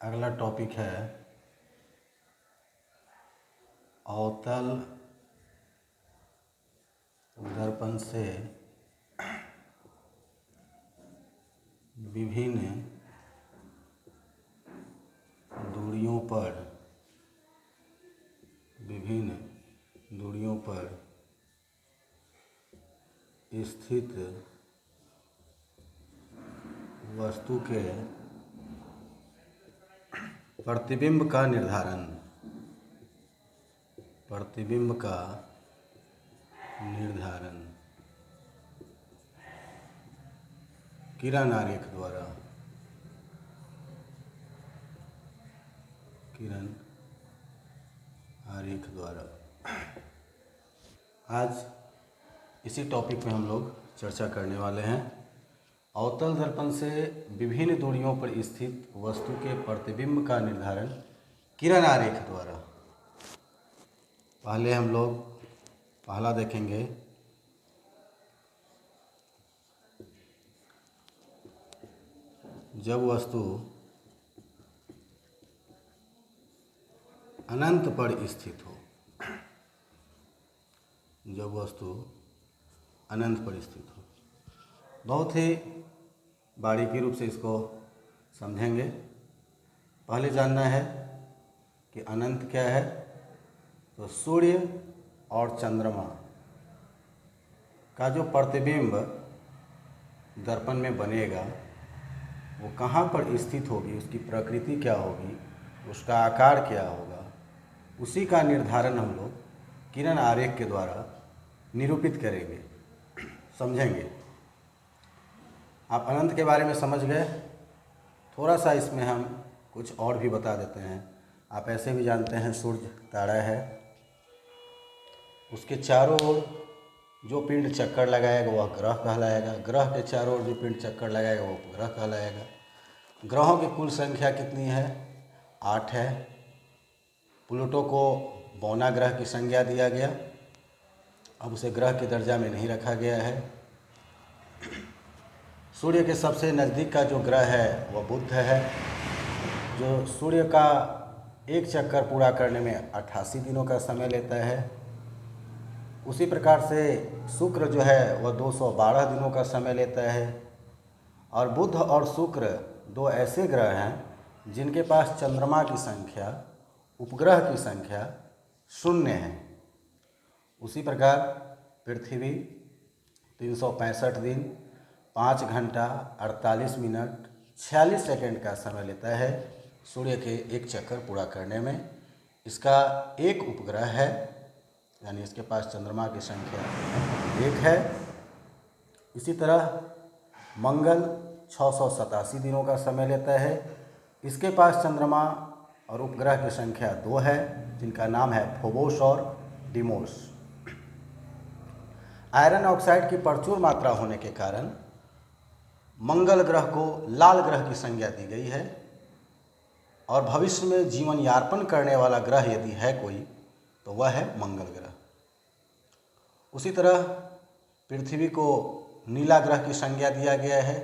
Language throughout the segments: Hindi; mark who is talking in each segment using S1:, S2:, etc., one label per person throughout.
S1: अगला टॉपिक है अवतल दर्पण से विभिन्न दूरियों पर स्थित वस्तु के प्रतिबिंब का निर्धारण। किरण आरेख द्वारा। आज इसी टॉपिक में हम लोग चर्चा करने वाले हैं। अवतल दर्पण से विभिन्न दूरियों पर स्थित वस्तु के प्रतिबिंब का निर्धारण किरण आरेख द्वारा। पहले हम लोग पहला देखेंगे जब वस्तु अनंत पर स्थित हो। बहुत ही बारीकी रूप से इसको समझेंगे। पहले जानना है कि अनंत क्या है। तो सूर्य और चंद्रमा का जो प्रतिबिंब दर्पण में बनेगा वो कहाँ पर स्थित होगी, उसकी प्रकृति क्या होगी, उसका आकार क्या होगा, उसी का निर्धारण हम लोग किरण आरेख के द्वारा निरूपित करेंगे, समझेंगे। आप अनंत के बारे में समझ गए। थोड़ा सा इसमें हम कुछ और भी बता देते हैं। आप ऐसे भी जानते हैं सूर्य तारा है, उसके चारों ओर जो पिंड चक्कर लगाएगा वह ग्रह कहलाएगा। ग्रह के चारों ओर जो पिंड चक्कर लगाएगा वो उपग्रह कहलाएगा। ग्रहों की कुल संख्या कितनी है? 8 है। प्लूटो को बौना ग्रह की संज्ञा दिया गया, अब उसे ग्रह के दर्जा में नहीं रखा गया है। सूर्य के सबसे नज़दीक का जो ग्रह है वह बुध है, जो सूर्य का एक चक्कर पूरा करने में 88 दिनों का समय लेता है। उसी प्रकार से शुक्र जो है वह 212 दिनों का समय लेता है। और बुध और शुक्र दो ऐसे ग्रह हैं जिनके पास चंद्रमा की संख्या, उपग्रह की संख्या 0 है। उसी प्रकार पृथ्वी 365 दिन 5 घंटा 48 मिनट 46 सेकंड का समय लेता है सूर्य के एक चक्कर पूरा करने में। इसका एक उपग्रह है, यानी इसके पास चंद्रमा की संख्या 1 है। इसी तरह मंगल 687 दिनों का समय लेता है। इसके पास चंद्रमा और उपग्रह की संख्या 2 है, जिनका नाम है फोबोस और डिमोस। आयरन ऑक्साइड की प्रचुर मात्रा होने के कारण मंगल ग्रह को लाल ग्रह की संज्ञा दी गई है, और भविष्य में जीवन यापन करने वाला ग्रह यदि है कोई तो वह है मंगल ग्रह। उसी तरह पृथ्वी को नीला ग्रह की संज्ञा दिया गया है।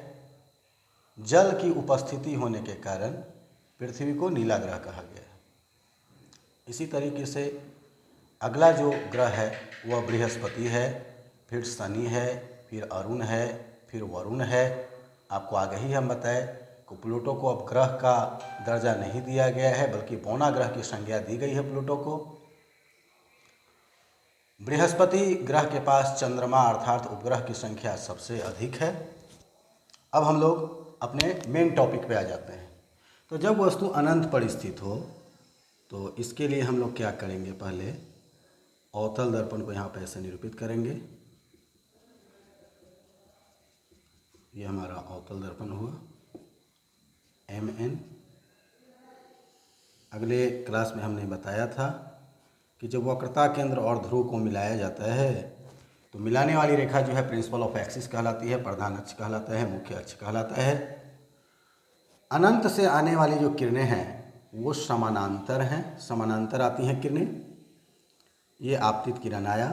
S1: जल की उपस्थिति होने के कारण पृथ्वी को नीला ग्रह कहा गया है। इसी तरीके से अगला जो ग्रह है वह बृहस्पति है, फिर शनि है, फिर अरुण है, फिर वरुण है। आपको आगे ही हम बताएं कि प्लूटो को अब ग्रह का दर्जा नहीं दिया गया है, बल्कि बौना ग्रह की संज्ञा दी गई है प्लूटो को। बृहस्पति ग्रह के पास चंद्रमा अर्थात उपग्रह की संख्या सबसे अधिक है। अब हम लोग अपने मेन टॉपिक पे आ जाते हैं। तो जब वस्तु अनंत पर स्थित हो तो इसके लिए हम लोग क्या करेंगे? पहले अवतल दर्पण को यहाँ पे ऐसे निरूपित करेंगे। ये हमारा अवतल दर्पण हुआ MN। अगले क्लास में हमने बताया था कि जब वक्रता केंद्र और ध्रुव को मिलाया जाता है तो मिलाने वाली रेखा जो है प्रिंसिपल ऑफ एक्सिस कहलाती है, प्रधान अक्ष कहलाता है, मुख्य अक्ष कहलाता है। अनंत से आने वाली जो किरणें हैं वो समानांतर हैं, समानांतर आती हैं किरणें। ये आपतित किरण आया,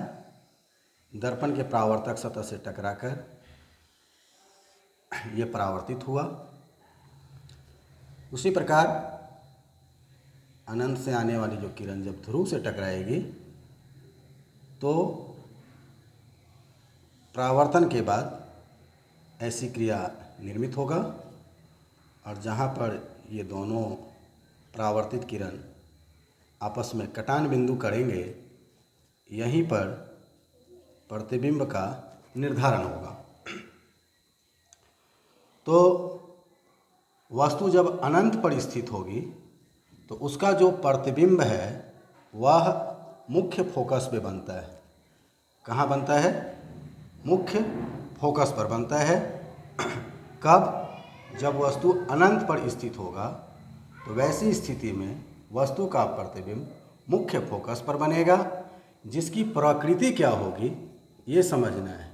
S1: दर्पण के परावर्तक सतह से टकराकर ये परावर्तित हुआ। उसी प्रकार अनंत से आने वाली जो किरण जब ध्रुव से टकराएगी तो परावर्तन के बाद ऐसी क्रिया निर्मित होगा, और जहाँ पर ये दोनों परावर्तित किरण आपस में कटान बिंदु करेंगे, यहीं पर प्रतिबिंब का निर्धारण होगा। तो वस्तु जब अनंत पर स्थित होगी तो उसका जो प्रतिबिंब है वह मुख्य फोकस पे बनता है। कहाँ बनता है? मुख्य फोकस पर बनता है। कब? जब वस्तु अनंत पर स्थित होगा तो वैसी स्थिति में वस्तु का प्रतिबिंब मुख्य फोकस पर बनेगा, जिसकी प्रकृति क्या होगी ये समझना है।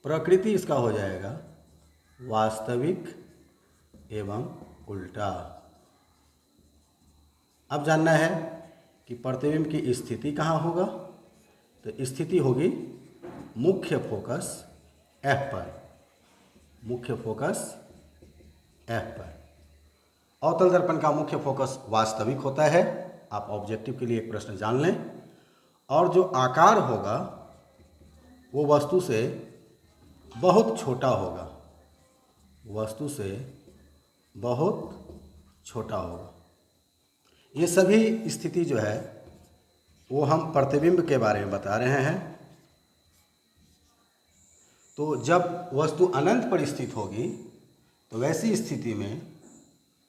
S1: प्रकृति इसका हो जाएगा वास्तविक एवं उल्टा। अब जानना है कि प्रतिबिंब की स्थिति कहाँ होगा, तो स्थिति होगी मुख्य फोकस F पर। मुख्य फोकस F पर। अवतल दर्पण का मुख्य फोकस वास्तविक होता है, आप ऑब्जेक्टिव के लिए एक प्रश्न जान लें। और जो आकार होगा वो वस्तु से बहुत छोटा होगा, वस्तु से बहुत छोटा होगा। ये सभी स्थिति जो है वो हम प्रतिबिंब के बारे में बता रहे हैं। तो जब वस्तु अनंत पर स्थित होगी तो वैसी स्थिति में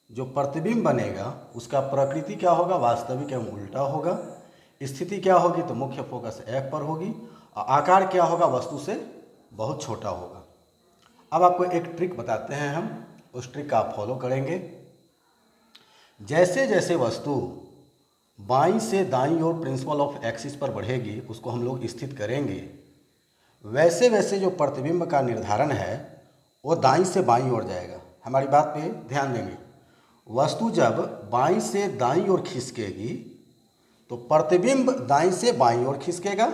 S1: जो प्रतिबिंब बनेगा उसका प्रकृति क्या होगा? वास्तविक एवं उल्टा होगा। स्थिति क्या होगी? तो मुख्य फोकस F पर होगी, और आकार क्या होगा? वस्तु से बहुत छोटा होगा। अब आपको एक ट्रिक बताते हैं हम, उस ट्रिक का आप फॉलो करेंगे। जैसे जैसे वस्तु बाईं से दाईं ओर प्रिंसिपल ऑफ एक्सिस पर बढ़ेगी, उसको हम लोग स्थित करेंगे, वैसे वैसे जो प्रतिबिंब का निर्धारण है वो दाईं से बाईं ओर जाएगा। हमारी बात पे ध्यान देंगे। वस्तु जब बाईं से दाईं ओर खिसकेगी तो प्रतिबिंब दाईं से बाईं ओर खिसकेगा।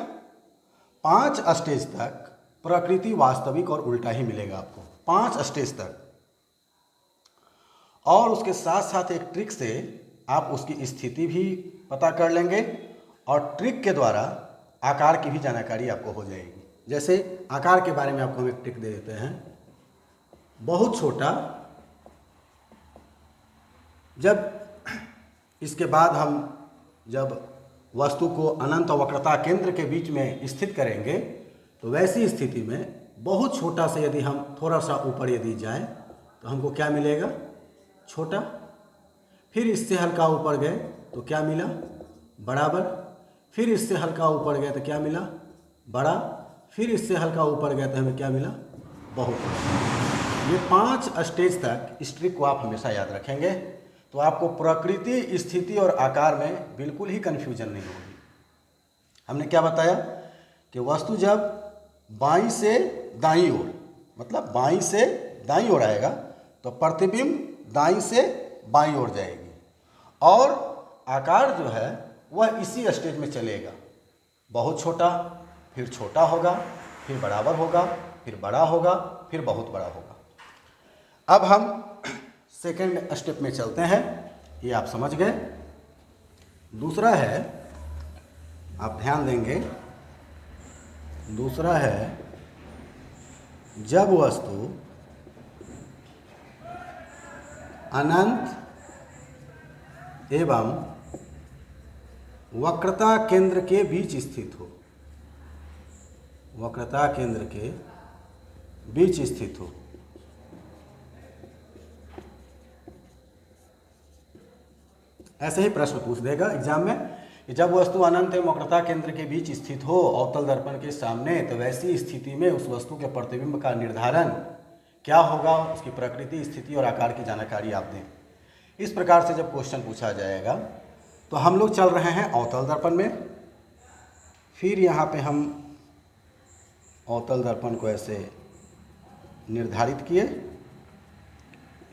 S1: 5 स्टेज तक प्रकृति वास्तविक और उल्टा ही मिलेगा आपको, 5 स्टेज तक। और उसके साथ साथ एक ट्रिक से आप उसकी स्थिति भी पता कर लेंगे, और ट्रिक के द्वारा आकार की भी जानकारी आपको हो जाएगी। जैसे आकार के बारे में आपको हम एक ट्रिक दे देते हैं। बहुत छोटा, जब इसके बाद हम जब वस्तु को अनंत और वक्रता केंद्र के बीच में स्थित करेंगे तो वैसी स्थिति में बहुत छोटा से यदि हम थोड़ा सा ऊपर यदि जाएं तो हमको क्या मिलेगा? छोटा। फिर इससे हल्का ऊपर गए तो क्या मिला? बराबर। फिर इससे हल्का ऊपर गए तो क्या मिला? बड़ा। फिर इससे हल्का ऊपर गए तो हमें क्या मिला? बहुत बड़ा। ये 5 स्टेज तक इस ट्रिक को आप हमेशा याद रखेंगे तो आपको प्रकृति, स्थिति और आकार में बिल्कुल ही कन्फ्यूजन नहीं होगी। हमने क्या बताया कि वस्तु जब बाईं से दाईं ओर, मतलब बाईं से दाईं ओर आएगा तो प्रतिबिंब दाईं से बाईं ओर जाएगी, और आकार जो है वह इसी स्टेज में चलेगा। बहुत छोटा, फिर छोटा होगा, फिर बराबर होगा, फिर बड़ा होगा, फिर बहुत बड़ा होगा। अब हम सेकेंड स्टेप में चलते हैं, ये आप समझ गए। दूसरा है, आप ध्यान देंगे, दूसरा है जब वस्तु अनंत एवं वक्रता केंद्र के बीच स्थित हो, वक्रता केंद्र के बीच स्थित हो। ऐसे ही प्रश्न पूछ देगा एग्जाम में कि जब वस्तु अनंत एवं वक्रता केंद्र के बीच स्थित हो अवतल दर्पण के सामने, तो वैसी स्थिति में उस वस्तु के प्रतिबिंब का निर्धारण क्या होगा, उसकी प्रकृति, स्थिति और आकार की जानकारी आप दें। इस प्रकार से जब क्वेश्चन पूछा जाएगा तो हम लोग चल रहे हैं अवतल दर्पण में। फिर यहाँ पे हम अवतल दर्पण को ऐसे निर्धारित किए,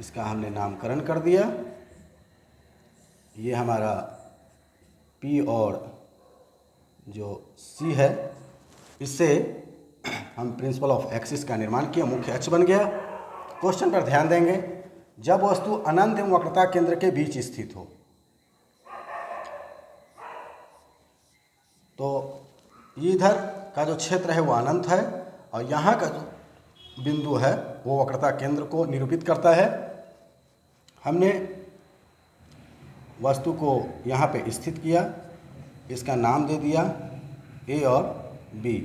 S1: इसका हमने नामकरण कर दिया। ये हमारा P और जो C है, इससे हम प्रिंसिपल ऑफ एक्सिस का निर्माण किया, मुख्य अक्ष बन गया। क्वेश्चन पर ध्यान देंगे, जब वस्तु अनंत एवं वक्रता केंद्र के बीच स्थित हो। तो इधर का जो क्षेत्र है वो अनंत है और यहाँ का जो बिंदु है वो वक्रता केंद्र को निरूपित करता है। हमने वस्तु को यहाँ पे स्थित किया, इसका नाम दे दिया ए और बी।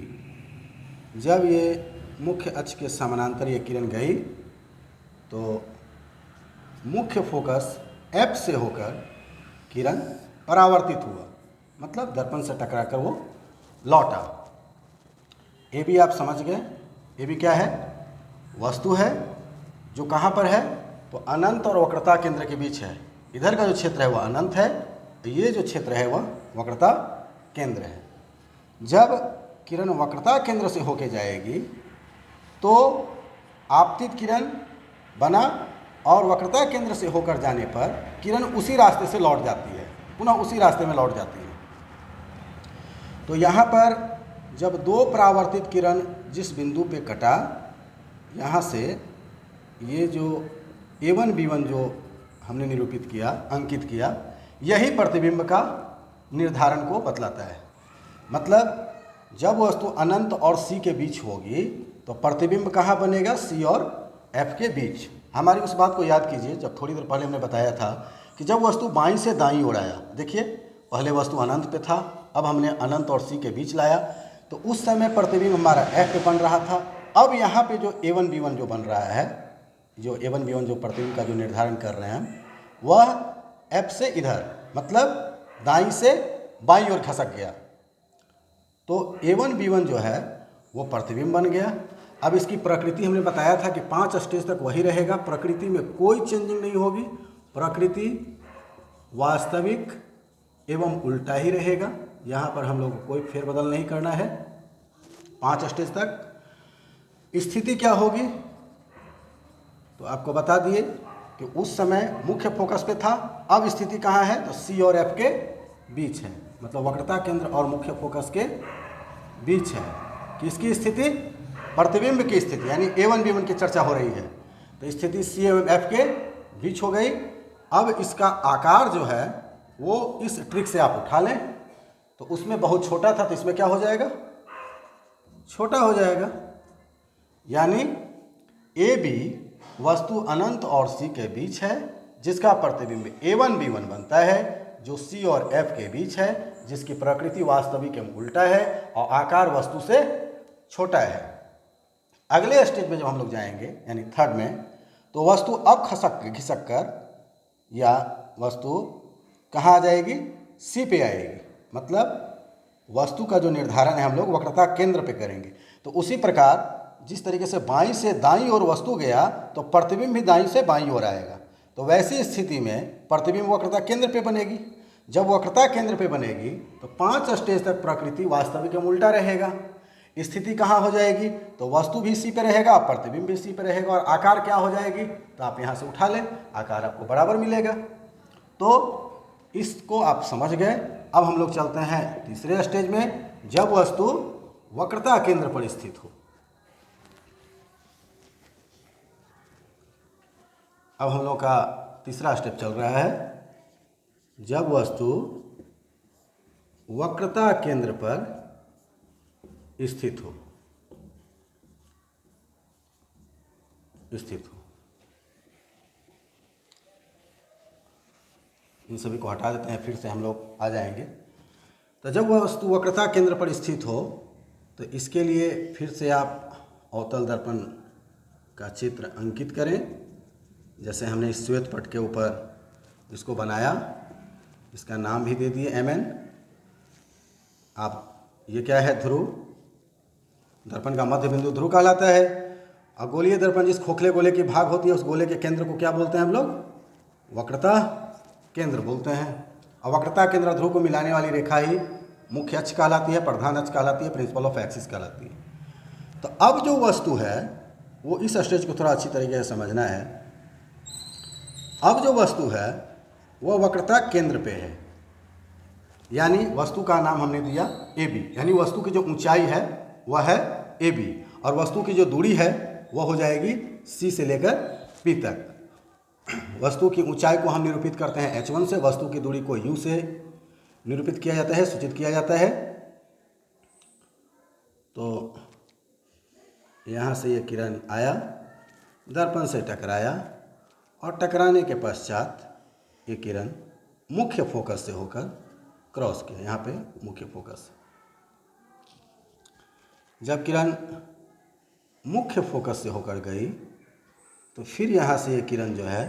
S1: जब ये मुख्य अक्ष के समानांतर ये किरण गई तो मुख्य फोकस एफ से होकर किरण परावर्तित हुआ, मतलब दर्पण से टकराकर वो लौटा। ए बी आप समझ गए। ए बी क्या है? वस्तु है जो कहाँ पर है? तो अनंत और वक्रता केंद्र के बीच है। इधर का जो क्षेत्र है वह अनंत है, ये जो क्षेत्र है वह वक्रता केंद्र है। जब किरण वक्रता केंद्र से होके जाएगी तो आपतित किरण बना और वक्रता केंद्र से होकर जाने पर किरण उसी रास्ते से लौट जाती है, पुनः उसी रास्ते में लौट जाती है। तो यहाँ पर जब दो परावर्तित किरण जिस बिंदु पे कटा, यहाँ से ये जो A1 B1 जो हमने निरूपित किया, अंकित किया, यही प्रतिबिंब का निर्धारण को बतलाता है। मतलब जब वस्तु अनंत और C के बीच होगी तो प्रतिबिंब कहाँ बनेगा? C और F के बीच। हमारी उस बात को याद कीजिए जब थोड़ी देर पहले हमने बताया था कि जब वस्तु बाईं से दाईं ओर आया, देखिए पहले वस्तु अनंत पे था, अब हमने अनंत और C के बीच लाया, तो उस समय प्रतिबिंब हमारा F पे बन रहा था। अब यहाँ पे जो A1 B1 जो बन रहा है, जो A1 B1 जो प्रतिबिंब का जो निर्धारण कर रहे हैं, वह F से इधर, मतलब दाईं से बाईं ओर खसक गया। तो A1 B1 जो है वो प्रतिबिंब बन गया। अब इसकी प्रकृति हमने बताया था कि 5 स्टेज तक वही रहेगा, प्रकृति में कोई चेंजिंग नहीं होगी, प्रकृति वास्तविक एवं उल्टा ही रहेगा। यहाँ पर हम लोग को कोई फेरबदल नहीं करना है 5 स्टेज तक। स्थिति क्या होगी तो आपको बता दिए कि उस समय मुख्य फोकस पे था, अब स्थिति कहाँ है? तो C और F के बीच है, मतलब वक्रता केंद्र और मुख्य फोकस के बीच है। किसकी स्थिति? प्रतिबिंब की स्थिति, यानी A1 B1 की चर्चा हो रही है। तो स्थिति C एवं F के बीच हो गई। अब इसका आकार जो है वो इस ट्रिक से आप उठा लें, तो उसमें बहुत छोटा था तो इसमें क्या हो जाएगा? छोटा हो जाएगा। यानी AB वस्तु अनंत और C के बीच है, जिसका प्रतिबिंब A1 B1 बनता है, जो C और F के बीच है, जिसकी प्रकृति वास्तविक एवं उल्टा है और आकार वस्तु से छोटा है। अगले स्टेज में जब हम लोग जाएंगे यानी थर्ड में, तो वस्तु अब खिसक कर या वस्तु कहाँ आ जाएगी? C पे आएगी। मतलब वस्तु का जो निर्धारण है हम लोग वक्रता केंद्र पे करेंगे। तो उसी प्रकार जिस तरीके से बाईं से दाईं ओर वस्तु गया तो प्रतिबिंब भी दाईं से बाईं ओर आएगा। तो वैसी स्थिति में प्रतिबिंब वक्रता केंद्र पे बनेगी। जब वक्रता केंद्र पे बनेगी तो 5 स्टेज तक प्रकृति वास्तविक एवं उल्टा रहेगा। स्थिति कहाँ हो जाएगी? तो वस्तु भी C पे रहेगा, प्रतिबिंब भी C पे रहेगा, और आकार क्या हो जाएगी? तो आप यहाँ से उठा लें, आकार आपको बराबर मिलेगा। तो इसको आप समझ गए। अब हम लोग चलते हैं तीसरे स्टेज में, जब वस्तु वक्रता केंद्र पर स्थित हो। अब हम लोग का तीसरा स्टेप चल रहा है, जब वस्तु वक्रता केंद्र पर स्थित हो। इन सभी को हटा देते हैं, फिर से हम लोग आ जाएंगे। तो जब वह वस्तु वक्रता केंद्र पर स्थित हो तो इसके लिए फिर से आप अवतल दर्पण का चित्र अंकित करें, जैसे हमने इस श्वेत पट के ऊपर इसको बनाया। इसका नाम भी दे दिए MN। आप ये क्या है? ध्रुव। दर्पण का मध्य बिंदु ध्रुव कहलाता है। और गोलीय दर्पण जिस खोखले गोले की भाग होती है उस गोले के केंद्र को क्या बोलते हैं हम लोग? वक्रता केंद्र बोलते हैं। और वक्रता केंद्र ध्रुव को मिलाने वाली रेखा ही मुख्य अक्ष कहलाती है, प्रधान अक्ष कहलाती है, प्रिंसिपल ऑफ एक्सिस कहलाती है। तो अब जो वस्तु है वो इस स्टेज को थोड़ा अच्छी तरीके से समझना है। अब जो वस्तु है वह वक्रता केंद्र पे है, यानी वस्तु का नाम हमने दिया AB, यानी वस्तु की जो ऊंचाई है वह है AB और वस्तु की जो दूरी है वह हो जाएगी C से लेकर P तक। वस्तु की ऊंचाई को हम निरूपित करते हैं h1 से, वस्तु की दूरी को u से निरूपित किया जाता है, सूचित किया जाता है। तो यहाँ से ये किरण आया, दर्पण से टकराया और टकराने के पश्चात ये किरण मुख्य फोकस से होकर क्रॉस किया, यहाँ पे मुख्य फोकस। जब किरण मुख्य फोकस से होकर गई तो फिर यहाँ से ये किरण जो है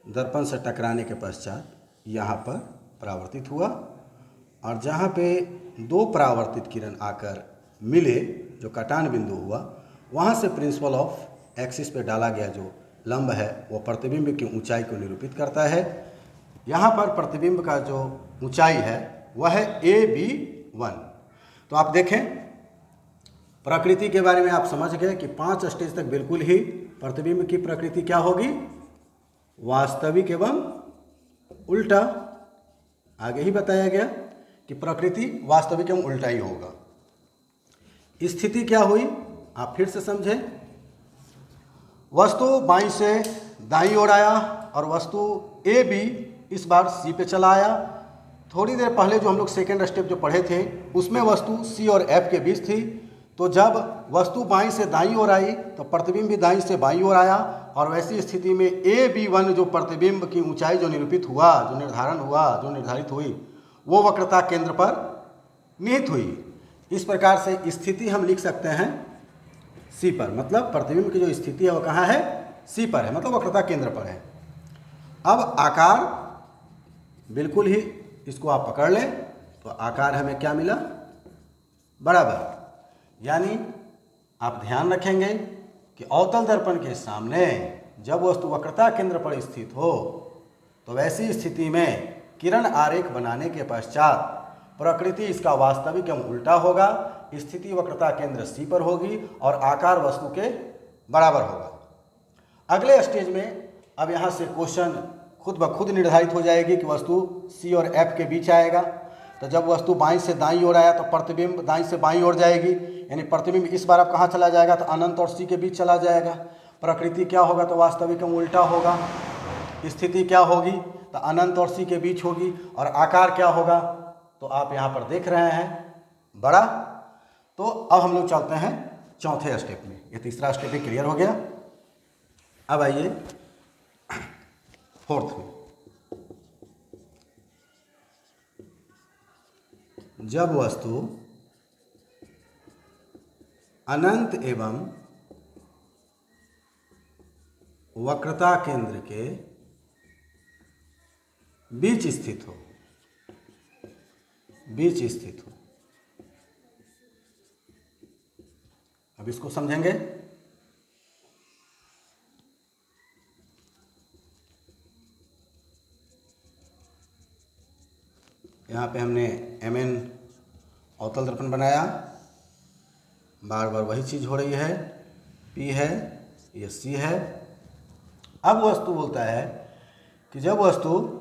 S1: दर्पण से टकराने के पश्चात यहाँ पर परावर्तित हुआ, और जहाँ पे दो परावर्तित किरण आकर मिले, जो कटान बिंदु हुआ, वहाँ से प्रिंसिपल ऑफ एक्सिस पे डाला गया जो लंब है वो प्रतिबिंब की ऊंचाई को निरूपित करता है। यहाँ पर प्रतिबिंब का जो ऊंचाई है वह है AB1। तो आप देखें, प्रकृति के बारे में आप समझ गए कि 5 स्टेज तक बिल्कुल ही प्रतिबिंब की प्रकृति क्या होगी, वास्तविक एवं उल्टा। आगे ही बताया गया कि प्रकृति वास्तविक एवं उल्टा ही होगा। स्थिति क्या हुई, आप फिर से समझें। वस्तु बाईं से दाईं ओर आया और वस्तु AB इस बार C पे चला आया। थोड़ी देर पहले जो हम लोग सेकेंड स्टेप जो पढ़े थे उसमें वस्तु C और F के बीच थी। तो जब वस्तु बाईं से दाईं ओर आई तो प्रतिबिंब भी दाईं से बाईं ओर आया, और वैसी स्थिति में AB1 जो प्रतिबिंब की ऊंचाई जो निरूपित हुआ, जो निर्धारण हुआ, जो निर्धारित हुई, वो वक्रता केंद्र पर निहित हुई। इस प्रकार से स्थिति हम लिख सकते हैं C पर, मतलब प्रतिबिंब की जो स्थिति है वो कहाँ है, C पर है, मतलब वक्रता केंद्र पर है। अब आकार बिल्कुल ही इसको आप पकड़ लें तो आकार हमें क्या मिला, बराबर। यानी आप ध्यान रखेंगे कि अवतल दर्पण के सामने जब वस्तु वक्रता केंद्र पर स्थित हो तो वैसी स्थिति में किरण आरेख बनाने के पश्चात प्रकृति इसका वास्तविक एवं उल्टा होगा, स्थिति वक्रता केंद्र C पर होगी और आकार वस्तु के बराबर होगा। अगले स्टेज में अब यहाँ से क्वेश्चन खुद ब खुद निर्धारित हो जाएगी कि वस्तु C और F के बीच आएगा। तो जब वस्तु बाईं से दाईं ओर आया तो प्रतिबिंब दाईं से बाईं ओर जाएगी, यानी प्रतिबिंब इस बार अब कहाँ चला जाएगा, तो अनंत और C के बीच चला जाएगा। प्रकृति क्या होगा, तो वास्तविक एवं उल्टा होगा। स्थिति क्या होगी, तो अनंत और C के बीच होगी। और आकार क्या होगा, तो आप यहाँ पर देख रहे हैं, बड़ा। तो अब हम लोग चलते हैं चौथे स्टेप में। ये तीसरा स्टेप भी क्लियर हो गया। अब आइए फोर्थ में। जब वस्तु अनंत एवं वक्रता केंद्र के बीच स्थित हो, अब इसको समझेंगे। यहाँ पे हमने MN अवतल दर्पण बनाया, बार बार वही चीज़ हो रही है। P है, ये C है। अब वस्तु बोलता है कि जब वस्तु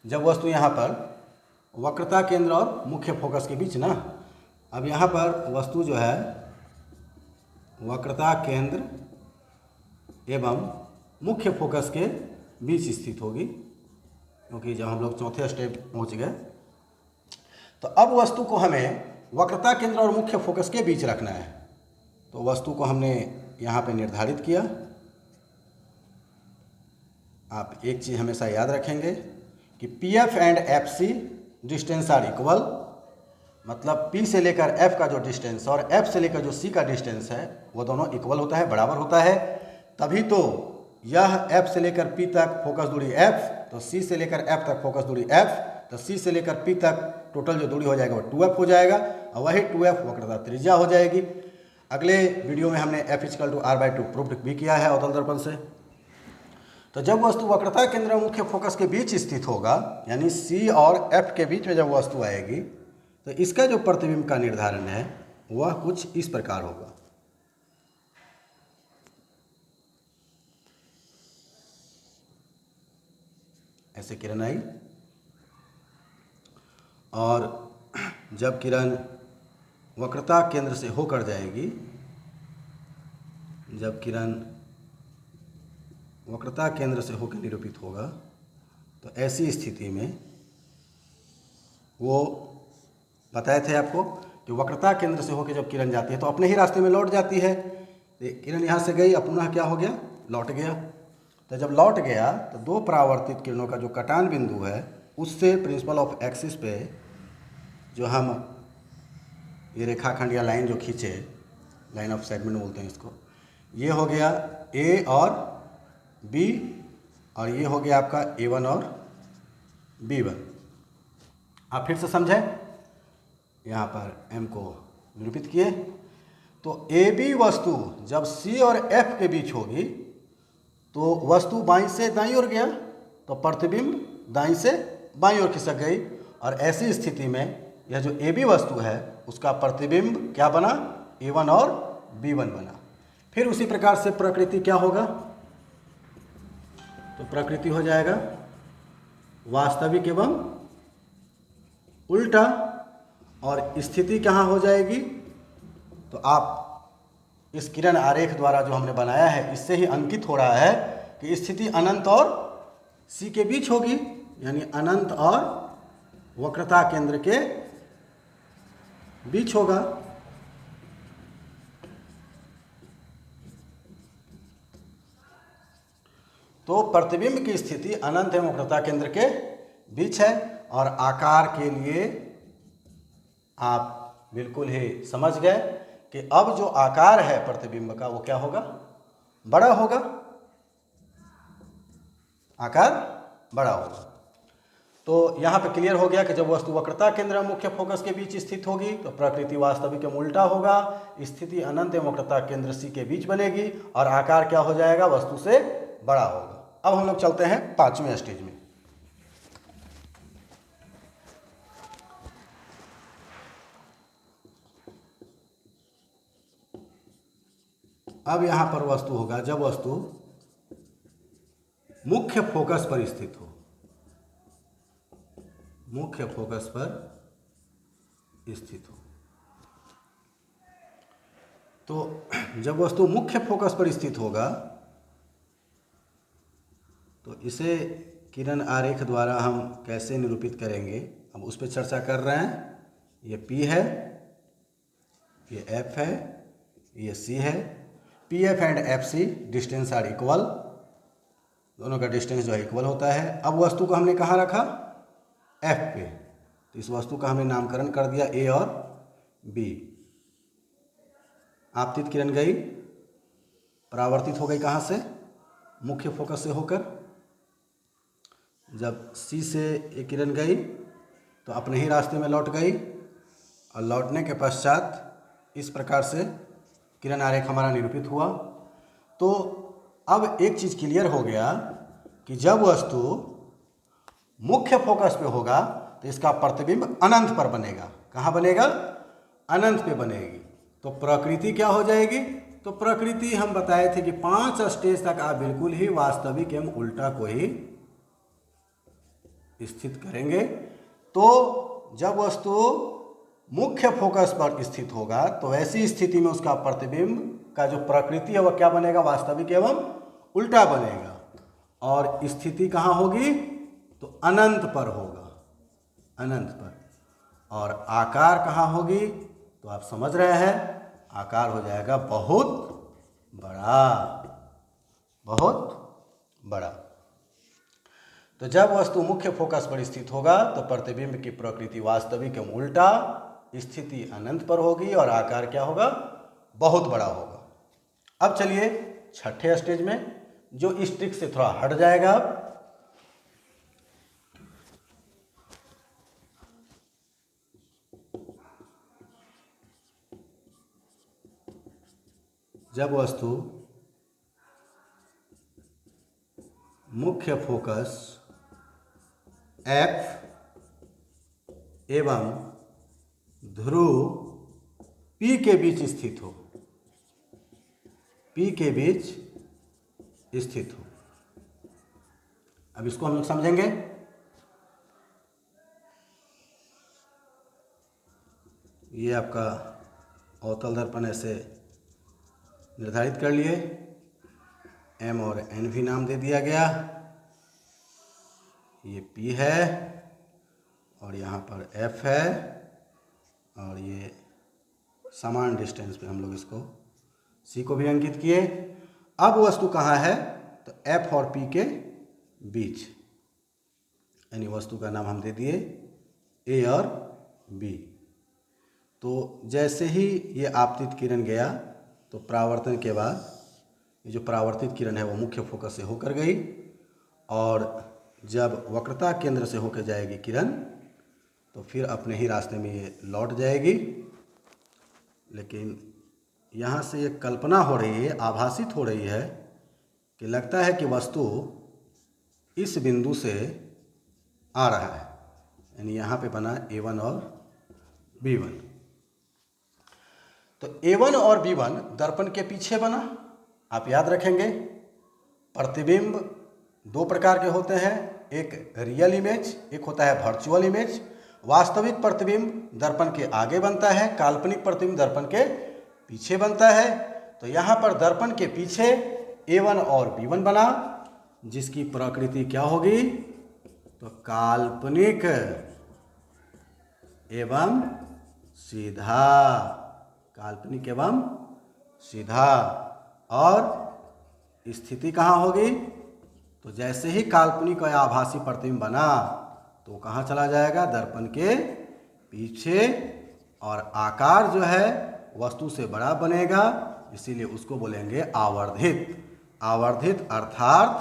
S1: जब वस्तु यहाँ पर वक्रता केंद्र और मुख्य फोकस के बीच ना, अब यहाँ पर वस्तु जो है वक्रता केंद्र एवं मुख्य फोकस के बीच स्थित होगी, क्योंकि जब हम लोग चौथे स्टेप पहुँच गए तो अब वस्तु को हमें वक्रता केंद्र और मुख्य फोकस के बीच रखना है। तो वस्तु को हमने यहाँ पे निर्धारित किया। आप एक चीज़ हमेशा याद रखेंगे कि PF and FC distance are equal, मतलब P से लेकर F का जो डिस्टेंस और F से लेकर जो C का डिस्टेंस है वो दोनों इक्वल होता है, बराबर होता है। तभी तो यह F से लेकर P तक फोकस दूरी F, तो C से लेकर F तक फोकस दूरी F, तो C से लेकर P तक टोटल जो दूरी हो जाएगा वो 2F हो जाएगा, और वही 2F वक्रता त्रिज्या हो जाएगी। अगले वीडियो में हमने F = R/2 प्रूफ भी किया है अवतल दर्पण से। तो जब वस्तु वक्रता केंद्र और मुख्य फोकस के बीच स्थित होगा, यानी C और F के बीच में जब वस्तु आएगी, तो इसका जो प्रतिबिंब का निर्धारण है वह कुछ इस प्रकार होगा। ऐसे किरण आई, और जब किरण वक्रता केंद्र से होकर जाएगी, जब किरण वक्रता केंद्र से होकर निरूपित होगा, तो ऐसी स्थिति में वो बताए थे आपको कि वक्रता केंद्र से होकर जब किरण जाती है तो अपने ही रास्ते में लौट जाती है। तो किरण यहाँ से गई, पुनः क्या हो गया, लौट गया। तो जब लौट गया तो दो परावर्तित किरणों का जो कटान बिंदु है उससे प्रिंसिपल ऑफ एक्सिस पे जो हम ये रेखाखंड या लाइन जो खींचे, लाइन ऑफ सेगमेंट बोलते हैं इसको, ये हो गया ए और बी, और ये हो गया आपका A1 और B1। आप फिर से समझें, यहाँ पर M को निरूपित किए तो AB वस्तु जब C और F के बीच होगी तो वस्तु बाईं से दाईं ओर गया, तो प्रतिबिंब दाईं से बाईं ओर खिसक गई, और ऐसी स्थिति में यह जो AB वस्तु है उसका प्रतिबिंब क्या बना, A1 और B1 बना। फिर उसी प्रकार से प्रकृति क्या होगा, तो प्रकृति हो जाएगा वास्तविक एवं उल्टा, और स्थिति कहाँ हो जाएगी, तो आप इस किरण आरेख द्वारा जो हमने बनाया है इससे ही अंकित हो रहा है कि स्थिति अनंत और सी के बीच होगी, यानी अनंत और वक्रता केंद्र के बीच होगा। तो प्रतिबिंब की स्थिति अनंत एवं वक्रता केंद्र के बीच है, और आकार के लिए आप बिल्कुल ही समझ गए कि अब जो आकार है प्रतिबिंब का वो क्या होगा, बड़ा होगा, आकार बड़ा होगा। तो यहाँ पे क्लियर हो गया कि जब वस्तु वक्रता केंद्र और मुख्य फोकस के बीच स्थित होगी तो प्रकृति वास्तविक एवं उल्टा होगा, स्थिति अनंत एवं वक्रता केंद्र सी के बीच बनेगी, और आकार क्या हो जाएगा, वस्तु से बड़ा होगा। अब हम लोग चलते हैं 5वें स्टेज में। अब यहां पर वस्तु होगा जब वस्तु मुख्य फोकस पर स्थित हो, मुख्य फोकस पर स्थित हो। तो जब वस्तु मुख्य फोकस पर स्थित होगा तो इसे किरण आरेख द्वारा हम कैसे निरूपित करेंगे, हम उस पर चर्चा कर रहे हैं। ये P है, ये F है, ये C है। PF and FC distance are equal, दोनों का डिस्टेंस जो है इक्वल होता है। अब वस्तु को हमने कहाँ रखा, F पे, तो इस वस्तु का हमने नामकरण कर दिया A और B। आपतित किरण गई, परावर्तित हो गई कहाँ से, मुख्य फोकस से होकर। जब C से एक किरण गई तो अपने ही रास्ते में लौट गई, और लौटने के पश्चात इस प्रकार से किरण आरेख हमारा निरूपित हुआ। तो अब एक चीज़ क्लियर हो गया कि जब वस्तु मुख्य फोकस पे होगा तो इसका प्रतिबिंब अनंत पर बनेगा। कहाँ बनेगा, अनंत पे बनेगी। तो प्रकृति क्या हो जाएगी, तो प्रकृति हम बताए थे कि 5 स्टेज तक आप बिल्कुल ही वास्तविक एवं उल्टा को ही स्थित करेंगे। तो जब वस्तु मुख्य फोकस पर स्थित होगा तो ऐसी स्थिति में उसका प्रतिबिंब का जो प्रकृति है वह क्या बनेगा, वास्तविक एवं उल्टा बनेगा। और स्थिति कहाँ होगी, तो अनंत पर होगा, अनंत पर। और आकार कहाँ होगी, तो आप समझ रहे हैं, आकार हो जाएगा बहुत बड़ा, बहुत बड़ा। तो जब वस्तु मुख्य फोकस पर स्थित होगा तो प्रतिबिंब की प्रकृति वास्तविक एवं उल्टा, स्थिति अनंत पर होगी, और आकार क्या होगा, बहुत बड़ा होगा। अब चलिए 6ठे स्टेज में, जो इस ट्रिक से थोड़ा हट जाएगा। जब वस्तु मुख्य फोकस F एवं ध्रुव P के बीच स्थित हो, P के बीच स्थित हो। अब इसको हम लोग समझेंगे। ये आपका अवतल दर्पण ऐसे निर्धारित कर लिए। एम और एन भी नाम दे दिया गया। ये पी है और यहाँ पर एफ है और ये समान डिस्टेंस पे हम लोग इसको सी को भी अंकित किए। अब वस्तु कहाँ है, तो एफ और पी के बीच, यानी वस्तु का नाम हम दे दिए ए और बी। तो जैसे ही ये आपतित किरण गया तो परावर्तन के बाद ये जो परावर्तित किरण है वो मुख्य फोकस से होकर गई और जब वक्रता केंद्र से होकर जाएगी किरण तो फिर अपने ही रास्ते में ये लौट जाएगी। लेकिन यहाँ से एक कल्पना हो रही है, आभासित हो रही है कि लगता है कि वस्तु इस बिंदु से आ रहा है, यानी यहाँ पे बना A1 और B1। तो A1 और B1 दर्पण के पीछे बना। आप याद रखेंगे प्रतिबिंब दो प्रकार के होते हैं, एक रियल इमेज, एक होता है वर्चुअल इमेज। वास्तविक प्रतिबिंब दर्पण के आगे बनता है, काल्पनिक प्रतिबिंब दर्पण के पीछे बनता है। तो यहाँ पर दर्पण के पीछे A1 और B1 बना, जिसकी प्रकृति क्या होगी, तो काल्पनिक एवं सीधा, काल्पनिक एवं सीधा। और स्थिति कहाँ होगी, तो जैसे ही काल्पनिक या आभासी प्रतिबिंब बना तो कहाँ चला जाएगा, दर्पण के पीछे, और आकार जो है वस्तु से बड़ा बनेगा, इसीलिए उसको बोलेंगे आवर्धित। आवर्धित अर्थात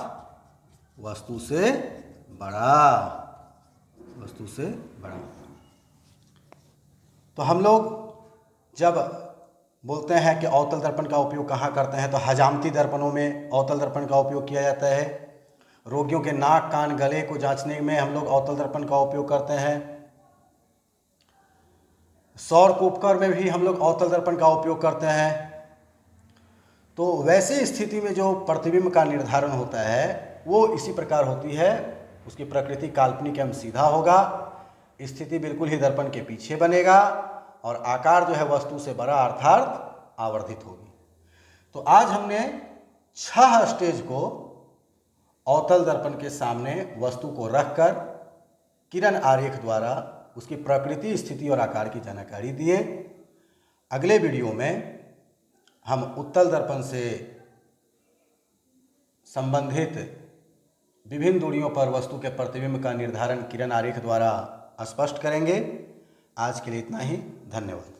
S1: वस्तु से बड़ा, वस्तु से बड़ा। तो हम लोग जब बोलते हैं कि अवतल दर्पण का उपयोग कहाँ करते हैं, तो हजामती दर्पणों में अवतल दर्पण का उपयोग किया जाता है। रोगियों के नाक, कान, गले को जांचने में हम लोग अवतल दर्पण का उपयोग करते हैं। सौर कूपकर में भी हम लोग अवतल दर्पण का उपयोग करते हैं। तो वैसी स्थिति में जो प्रतिबिंब का निर्धारण होता है वो इसी प्रकार होती है, उसकी प्रकृति काल्पनिक एवं सीधा होगा, स्थिति बिल्कुल ही दर्पण के पीछे बनेगा और आकार जो है वस्तु से बड़ा अर्थात आवर्धित होगी। तो आज हमने 6 स्टेज को अवतल दर्पण के सामने वस्तु को रखकर किरण आरेख द्वारा उसकी प्रकृति, स्थिति और आकार की जानकारी दिए। अगले वीडियो में हम उत्तल दर्पण से संबंधित विभिन्न दूरियों पर वस्तु के प्रतिबिंब का निर्धारण किरण आरेख द्वारा स्पष्ट करेंगे। आज के लिए इतना ही, धन्यवाद।